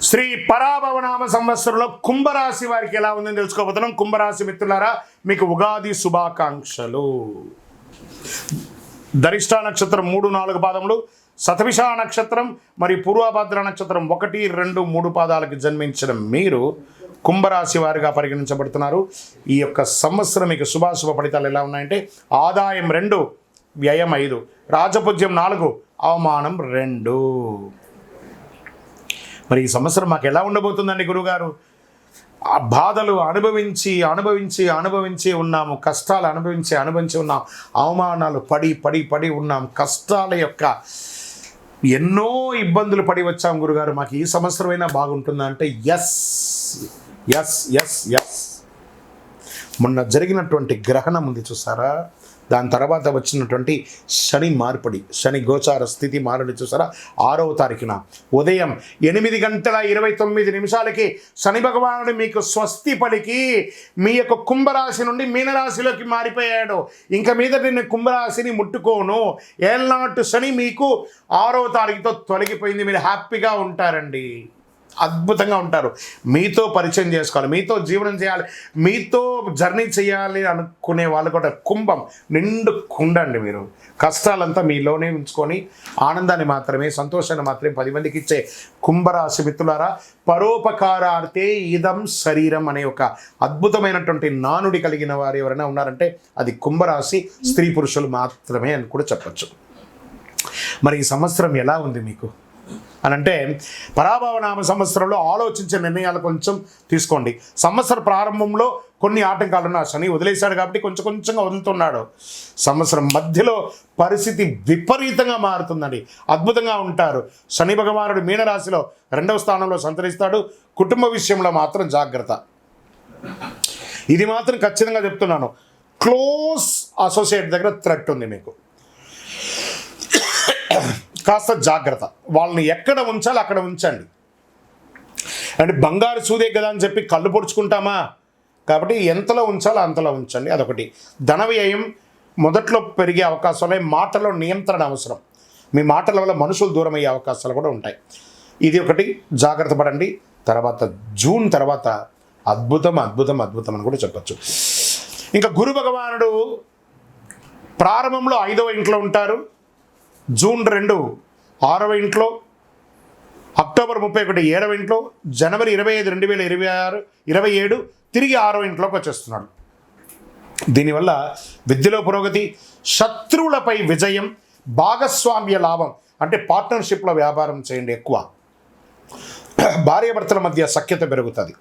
శ్రీ పరాభవనామ సంవత్సరంలో కుంభరాశి వారికి ఎలా ఉందని తెలుసుకోబోతున్నాం. కుంభరాశి మిత్రులారా, మీకు ఉగాది శుభాకాంక్షలు. ధరిష్ట నక్షత్రం 3, 4 పాదములు, శతభిష నక్షత్రం మరియు పూర్వభద్ర నక్షత్రం 1, 2, 3 పాదాలకు జన్మించిన మీరు కుంభరాశి వారిగా పరిగణించబడుతున్నారు. ఈ యొక్క సంవత్సరం మీకు శుభాశుభ ఫలితాలు ఎలా ఉన్నాయంటే, ఆదాయం 2, వ్యయం 5, రాజపూజ్యం 4, అవమానం 2. మరి ఈ సంవత్సరం మాకు ఎలా ఉండబోతుందండి గురుగారు? ఆ బాధలు అనుభవించి ఉన్నాము, కష్టాలు అనుభవించి ఉన్నాం, అవమానాలు పడి ఉన్నాం, కష్టాల యొక్క ఎన్నో ఇబ్బందులు పడి వచ్చాం గురుగారు. మాకు ఈ సంవత్సరమైనా బాగుంటుందా అంటే ఎస్. మొన్న జరిగినటువంటి గ్రహణం ఉంది చూసారా, దాని తర్వాత వచ్చినటువంటి శని మార్పిడి, శని గోచార స్థితి మారడి చూసారా, 6వ తారీఖున ఉదయం 8:29 శని భగవానుడు మీకు స్వస్తి పలికి మీ యొక్క కుంభరాశి నుండి మీనరాశిలోకి మారిపోయాడు. ఇంకా మీద నేను కుంభరాశిని ముట్టుకోను, ఏళ్ళనాటు శని మీకు 6వ తారీఖుతో తొలగిపోయింది. మీరు హ్యాపీగా ఉంటారండి, అద్భుతంగా ఉంటారు. మీతో పరిచయం చేసుకోవాలి, మీతో జీవనం చేయాలి, మీతో జర్నీ చేయాలి అనుకునే వాళ్ళు కూడా కుంభం నిండు కుండండి. మీరు కష్టాలంతా మీలోనే ఉంచుకొని ఆనందాన్ని మాత్రమే, సంతోషాన్ని మాత్రమే 10 మందికి ఇచ్చే కుంభరాశి మిత్రులారా, పరోపకారార్థే ఇదం శరీరం అనే ఒక అద్భుతమైనటువంటి నానుడి కలిగిన వారు ఎవరైనా ఉన్నారంటే అది కుంభరాశి స్త్రీ పురుషులు మాత్రమే అని కూడా చెప్పచ్చు. మరి ఈ సంవత్సరం ఎలా ఉంది మీకు అనంటే, పరాభవనామ సంవత్సరంలో ఆలోచించే నిర్ణయాలు కొంచెం తీసుకోండి. సంవత్సర ప్రారంభంలో కొన్ని ఆటంకాలున్న శని వదిలేశాడు కాబట్టి కొంచెంగా వదులుతున్నాడు. సంవత్సరం మధ్యలో పరిస్థితి విపరీతంగా మారుతుందండి, అద్భుతంగా ఉంటారు. శని భగవానుడు మీనరాశిలో 2వ స్థానంలో సంచరిస్తాడు. కుటుంబ విషయంలో మాత్రం జాగ్రత్త, ఇది మాత్రం ఖచ్చితంగా చెప్తున్నాను. క్లోజ్ అసోసియేట్ దగ్గర థ్రెట్ ఉంది మీకు, కాస్త జాగ్రత్త. వాళ్ళని ఎక్కడ ఉంచాలి అక్కడ ఉంచండి. అంటే బంగారు సూదే కదా అని చెప్పి కళ్ళు పొడుచుకుంటామా, కాబట్టి ఎంతలో ఉంచాలో అంతలో ఉంచండి. అదొకటి. ధన వ్యయం మొదట్లో పెరిగే అవకాశాలు, మాటలో నియంత్రణ అవసరం. మీ మాటల వల్ల మనుషులు దూరం అయ్యే అవకాశాలు కూడా ఉంటాయి. ఇది ఒకటి, జాగ్రత్త పడండి. తర్వాత జూన్ తర్వాత అద్భుతం అని కూడా చెప్పచ్చు. ఇంకా గురు భగవానుడు ప్రారంభంలో 5వ ఇంట్లో ఉంటారు, జూన్ 2 6వ ఇంట్లో, అక్టోబర్ 31 7వ ఇంట్లో, జనవరి 25 2027 తిరిగి 6వ ఇంట్లోకి వచ్చేస్తున్నాడు. దీనివల్ల విద్యలో పురోగతి, శత్రువులపై విజయం, భాగస్వామ్య లాభం. అంటే పార్ట్నర్షిప్లో వ్యాపారం చేయండి ఎక్కువ, భార్యాభర్తల మధ్య సఖ్యత పెరుగుతుంది.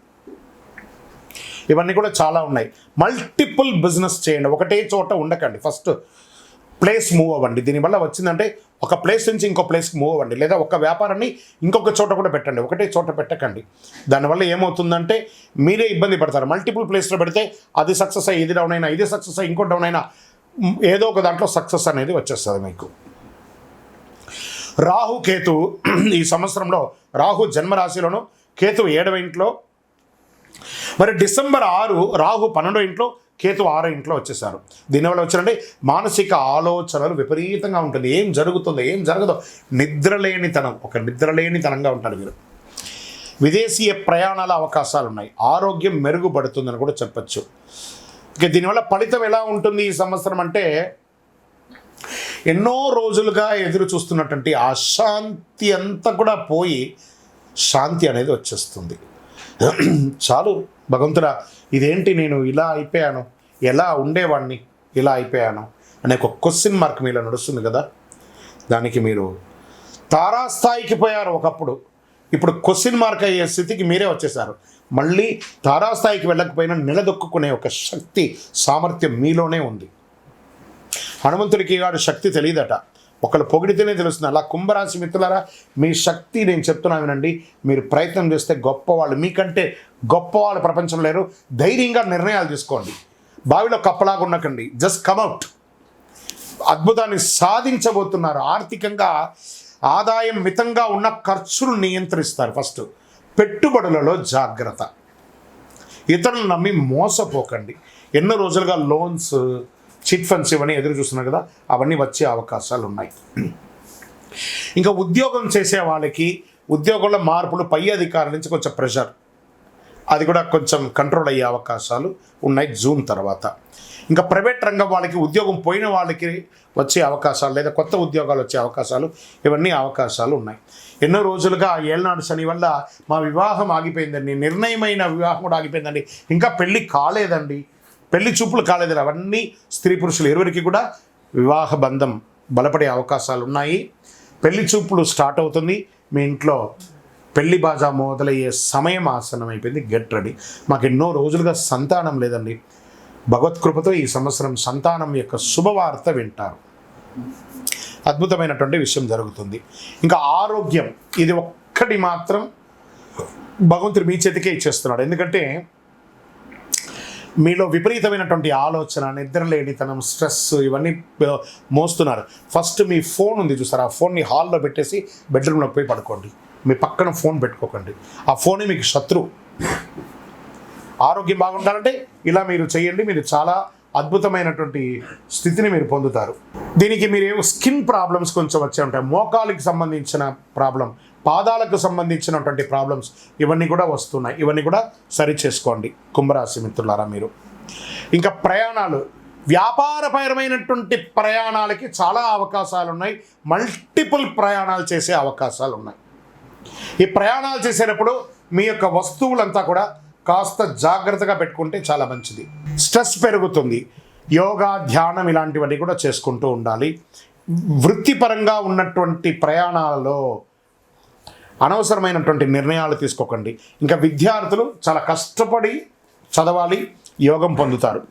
ఇవన్నీ కూడా చాలా ఉన్నాయి. మల్టిపుల్ బిజినెస్ చేయండి, ఒకటే చోట ఉండకండి. ఫస్ట్ ప్లేస్ మూవ్ అవ్వండి. దీనివల్ల వచ్చిందంటే ఒక ప్లేస్ నుంచి ఇంకో ప్లేస్కి మూవ్ అవ్వండి, లేదా ఒక వ్యాపారాన్ని ఇంకొక చోట కూడా పెట్టండి, ఒకటే చోట పెట్టకండి. దానివల్ల ఏమవుతుందంటే మీరే ఇబ్బంది పడతారు. మల్టిపుల్ ప్లేస్లో పెడితే అది సక్సెస్ అయ్యి ఇది డౌన్ అయినా, ఇది సక్సెస్ అయ్యి ఇంకో డౌన్ అయినా, ఏదో ఒక దాంట్లో సక్సెస్ అనేది వచ్చేస్తుంది మీకు. రాహు కేతు ఈ సంవత్సరంలో, రాహు జన్మరాశిలోను, కేతు 7వ ఇంట్లో. మరి డిసెంబర్ 6 రాహు 12వ ఇంట్లో, కేతు 6వ ఇంట్లో వచ్చేసారు. దీనివల్ల వచ్చారంటే మానసిక ఆలోచనలు విపరీతంగా ఉంటుంది. ఏం జరుగుతుందో ఏం జరగదో నిద్రలేనితనంగా ఉంటారు మీరు. విదేశీయ ప్రయాణాల అవకాశాలు ఉన్నాయి, ఆరోగ్యం మెరుగుపడుతుందని కూడా చెప్పచ్చు. ఇక దీనివల్ల ఫలితం ఎలా ఉంటుంది ఈ సంవత్సరం అంటే, ఎన్నో రోజులుగా ఎదురు చూస్తున్నటువంటి అశాంతి అంతా కూడా పోయి శాంతి అనేది వచ్చేస్తుంది. చాలు భగవంతుడా, ఇదేంటి నేను ఇలా అయిపోయాను, ఎలా ఉండేవాడిని ఇలా అయిపోయాను అనే ఒక క్వశ్చన్ మార్క్ మీలో నడుస్తుంది కదా. దానికి మీరు తారాస్థాయికి పోయారు ఒకప్పుడు, ఇప్పుడు క్వశ్చన్ మార్క్ అయ్యే స్థితికి మీరే వచ్చేసారు. మళ్ళీ తారాస్థాయికి వెళ్ళకపోయినా నిలదొక్కునే ఒక శక్తి, సామర్థ్యం మీలోనే ఉంది. హనుమంతుడికి వాడు శక్తి తెలియదట, ఒకళ్ళు పొగిడితేనే తెలుస్తుంది. అలా కుంభరాశి మిత్రులారా, మీ శక్తి నేను చెప్తున్నా వినండి. మీరు ప్రయత్నం చేస్తే గొప్పవాళ్ళు, మీకంటే గొప్పవాళ్ళు ప్రపంచంలో లేరు. ధైర్యంగా నిర్ణయాలు తీసుకోండి, బావిలో కప్పలాగా ఉండకండి. Just come out. అద్భుతాన్ని సాధించబోతున్నారు. ఆర్థికంగా ఆదాయం మితంగా ఉన్న ఖర్చులు నియంత్రిస్తారు. ఫస్ట్ పెట్టుబడులలో జాగ్రత్త, ఇతరులను నమ్మి మోసపోకండి. ఎన్నో రోజులుగా లోన్స్, చిట్ ఫండ్స్ ఇవన్నీ ఎదురు చూస్తున్నారు కదా, అవన్నీ వచ్చే అవకాశాలు ఉన్నాయి. ఇంకా ఉద్యోగం చేసే వాళ్ళకి ఉద్యోగంలో మార్పులు, పై అధికారుల నుంచి కొంచెం ప్రెషర్, అది కూడా కొంచెం కంట్రోల్ అయ్యే అవకాశాలు ఉన్నాయి జూన్ తర్వాత. ఇంకా ప్రైవేట్ రంగం వాళ్ళకి, ఉద్యోగం పోయిన వాళ్ళకి వచ్చే అవకాశాలు లేదా కొత్త ఉద్యోగాలు వచ్చే అవకాశాలు, ఇవన్నీ అవకాశాలు ఉన్నాయి. ఎన్నో రోజులుగా ఏళ్ళనాడు శని వల్ల మా వివాహం ఆగిపోయిందండి, నిర్ణయమైన వివాహం కూడా ఆగిపోయిందండి, ఇంకా పెళ్ళి కాలేదండి, పెళ్లి చూపులు కాలేదండి, అవన్నీ స్త్రీ పురుషులు ఇరువురికి కూడా వివాహ బంధం బలపడే అవకాశాలు ఉన్నాయి. పెళ్లి చూపులు స్టార్ట్ అవుతుంది. మీ ఇంట్లో పెళ్లి బాజా మొదలయ్యే సమయం ఆసనం అయిపోయింది. Get ready. మాకు ఎన్నో రోజులుగా సంతానం లేదండి. భగవత్కృపతో ఈ సంవత్సరం సంతానం యొక్క శుభవార్త వింటారు. అద్భుతమైనటువంటి విషయం జరుగుతుంది. ఇంకా ఆరోగ్యం, ఇది ఒక్కటి మాత్రం భగవంతుడు మీ చేతికే ఇచ్చేస్తున్నాడు. ఎందుకంటే మీలో విపరీతమైనటువంటి ఆలోచన, నిద్రలేనితనం, స్ట్రెస్ ఇవన్నీ మోస్తున్నారు. ఫస్ట్ మీ ఫోన్ ఉంది చూసారా, ఆ ఫోన్ని హాల్లో పెట్టేసి బెడ్రూమ్లోకి పోయి పడుకోండి. మీ పక్కన ఫోన్ పెట్టుకోకండి, ఆ ఫోనే మీకు శత్రువు. ఆరోగ్యం బాగుండాలంటే ఇలా మీరు చేయండి. మీరు చాలా అద్భుతమైనటువంటి స్థితిని మీరు పొందుతారు. దీనికి మీరు స్కిన్ ప్రాబ్లమ్స్ కొంచెం వచ్చే ఉంటాయి. మోకాలికి సంబంధించిన ప్రాబ్లం, పాదాలకు సంబంధించినటువంటి ప్రాబ్లమ్స్ ఇవన్నీ కూడా వస్తున్నాయి. ఇవన్నీ కూడా సరి చేసుకోండి కుంభరాశి మిత్రులారా మీరు. ఇంకా ప్రయాణాలు, వ్యాపారపరమైనటువంటి ప్రయాణాలకి చాలా అవకాశాలు ఉన్నాయి. మల్టిపుల్ ప్రయాణాలు చేసే అవకాశాలు ఉన్నాయి. ఈ ప్రయాణాలు చేసేటప్పుడు మీ యొక్క వస్తువులంతా కూడా కాస్త జాగ్రత్తగా పెట్టుకుంటే చాలా మంచిది. స్ట్రెస్ పెరుగుతుంది. యోగా, ధ్యానం ఇలాంటివన్నీ కూడా చేసుకుంటూ ఉండాలి. వృత్తిపరంగా ఉన్నటువంటి ప్రయాణాలలో అనవసరమైనటువంటి నిర్ణయాలు తీసుకోకండి. ఇంకా విద్యార్థులు చాలా కష్టపడి చదవాలి, యోగం పొందుతారు.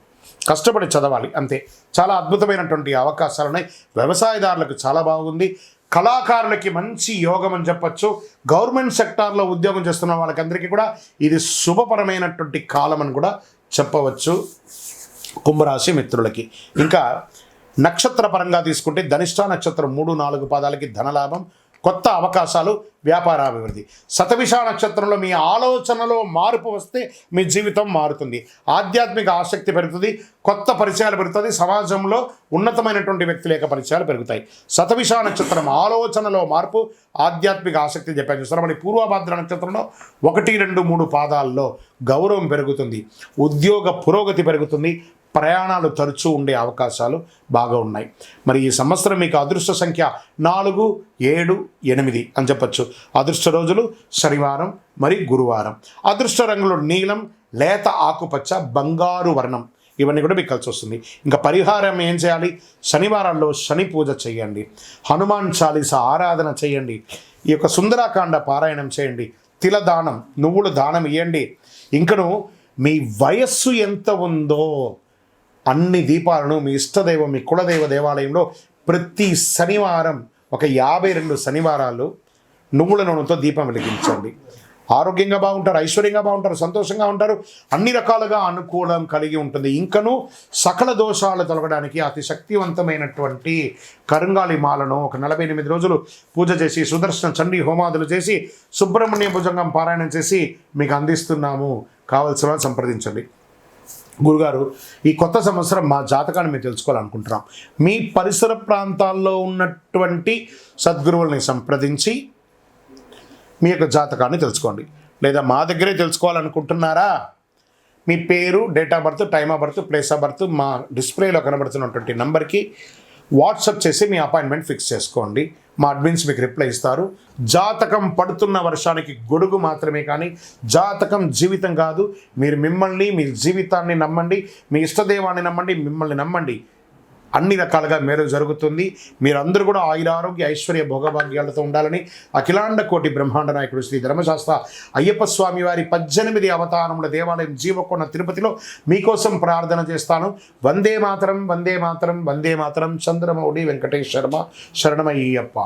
కష్టపడి చదవాలి అంతే. చాలా అద్భుతమైనటువంటి అవకాశాలు ఉన్నాయి. వ్యవసాయదారులకు చాలా బాగుంది. కళాకారులకి మంచి యోగం అని చెప్పచ్చు. గవర్నమెంట్ సెక్టార్లో ఉద్యోగం చేస్తున్న వాళ్ళకందరికీ కూడా ఇది శుభపరమైనటువంటి కాలం అని కూడా చెప్పవచ్చు కుంభరాశి మిత్రులకి. ఇంకా నక్షత్ర పరంగా తీసుకుంటే ధనిష్ట నక్షత్రం 3, 4 పాదాలకి ధనలాభం, కొత్త అవకాశాలు, వ్యాపారాభివృద్ధి. శతభిష నక్షత్రంలో మీ ఆలోచనలో మార్పు వస్తే మీ జీవితం మారుతుంది. ఆధ్యాత్మిక ఆసక్తి పెరుగుతుంది, కొత్త పరిచయాలు పెరుగుతుంది, సమాజంలో ఉన్నతమైనటువంటి వ్యక్తుల యొక్క పరిచయాలు పెరుగుతాయి. శతభిష నక్షత్రం ఆలోచనలో మార్పు, ఆధ్యాత్మిక ఆసక్తి చెప్పాను చూస్తారా. మరి పూర్వభాద్ర నక్షత్రంలో 1, 2, 3 పాదాల్లో గౌరవం పెరుగుతుంది, ఉద్యోగ పురోగతి పెరుగుతుంది, ప్రయాణాలు తరచూ ఉండే అవకాశాలు బాగా ఉన్నాయి. మరి ఈ సంవత్సరం మీకు అదృష్ట సంఖ్య 4, 7, 8 అని చెప్పచ్చు. అదృష్ట రోజులు శనివారం మరి గురువారం. అదృష్ట రంగులు నీలం, లేత ఆకుపచ్చ, బంగారు వర్ణం ఇవన్నీ కూడా మీకు కలిసి వస్తుంది. ఇంకా పరిహారం ఏం చేయాలి? శనివారాల్లో శని పూజ చేయండి, హనుమాన్ చాలీస ఆరాధన చేయండి, ఈ యొక్క సుందరాకాండ పారాయణం చేయండి, తిల దానం, నువ్వులు దానం ఇవ్వండి. ఇంకను మీ వయస్సు ఎంత ఉందో అన్ని దీపాలను మీ ఇష్టదైవం, మీ కులదైవ దేవాలయంలో ప్రతి శనివారం ఒక 52 శనివారాలు నువ్వుల నూనెతో దీపం వెలిగించండి. ఆరోగ్యంగా బాగుంటారు, ఐశ్వర్యంగా బాగుంటారు, సంతోషంగా ఉంటారు, అన్ని రకాలుగా అనుకూలం కలిగి ఉంటుంది. ఇంకను సకల దోషాలు తొలగడానికి అతి శక్తివంతమైనటువంటి కరుంగాలి మాలను ఒక 48 రోజులు పూజ చేసి, సుదర్శన చండీ హోమాదులు చేసి, సుబ్రహ్మణ్య భుజంగం పారాయణం చేసి మీకు అందిస్తున్నాము. కావలసిన వాళ్ళు సంప్రదించండి. గురుగారు, ఈ కొత్త సంవత్సరం మా జాతకాన్ని మేము తెలుసుకోవాలనుకుంటున్నాం. మీ పరిసర ప్రాంతాల్లో ఉన్నటువంటి సద్గురువుల్ని సంప్రదించి మీ యొక్క జాతకాన్ని తెలుసుకోండి. లేదా మా దగ్గరే తెలుసుకోవాలనుకుంటున్నారా? మీ పేరు, date of birth, time of birth, place of birth మా డిస్ప్లేలో కనబడుతున్నటువంటి నంబర్కి వాట్సాప్ చేసి మీ అపాయింట్మెంట్ ఫిక్స్ చేసుకోండి. మా అడ్మిన్స్ మీకు రిప్లై ఇస్తారు. జాతకం పడుతున్న వర్షానికి గొడుగు మాత్రమే, కానీ జాతకం జీవితం కాదు. మీరు మిమ్మల్ని, మీ జీవితాన్ని నమ్మండి, మీ ఇష్టదైవాన్ని నమ్మండి, మిమ్మల్ని నమ్మండి. అన్ని రకాలుగా మేలు జరుగుతుంది. మీరందరూ కూడా ఆయురారోగ్య ఐశ్వర్య భోగభాగ్యాలతో ఉండాలని అఖిలాండ కోటి బ్రహ్మాండ నాయకుడు శ్రీ ధర్మశాస్త్ర అయ్యప్ప స్వామి వారి 18 అవతారముల దేవాలయం జీవకొండ తిరుపతిలో మీకోసం ప్రార్థన చేస్తాను. వందే మాతరం, వందే మాతరం, వందే మాతరం. చంద్రమౌళి వెంకటేష్ శర్మ. శరణమయ్యప్ప.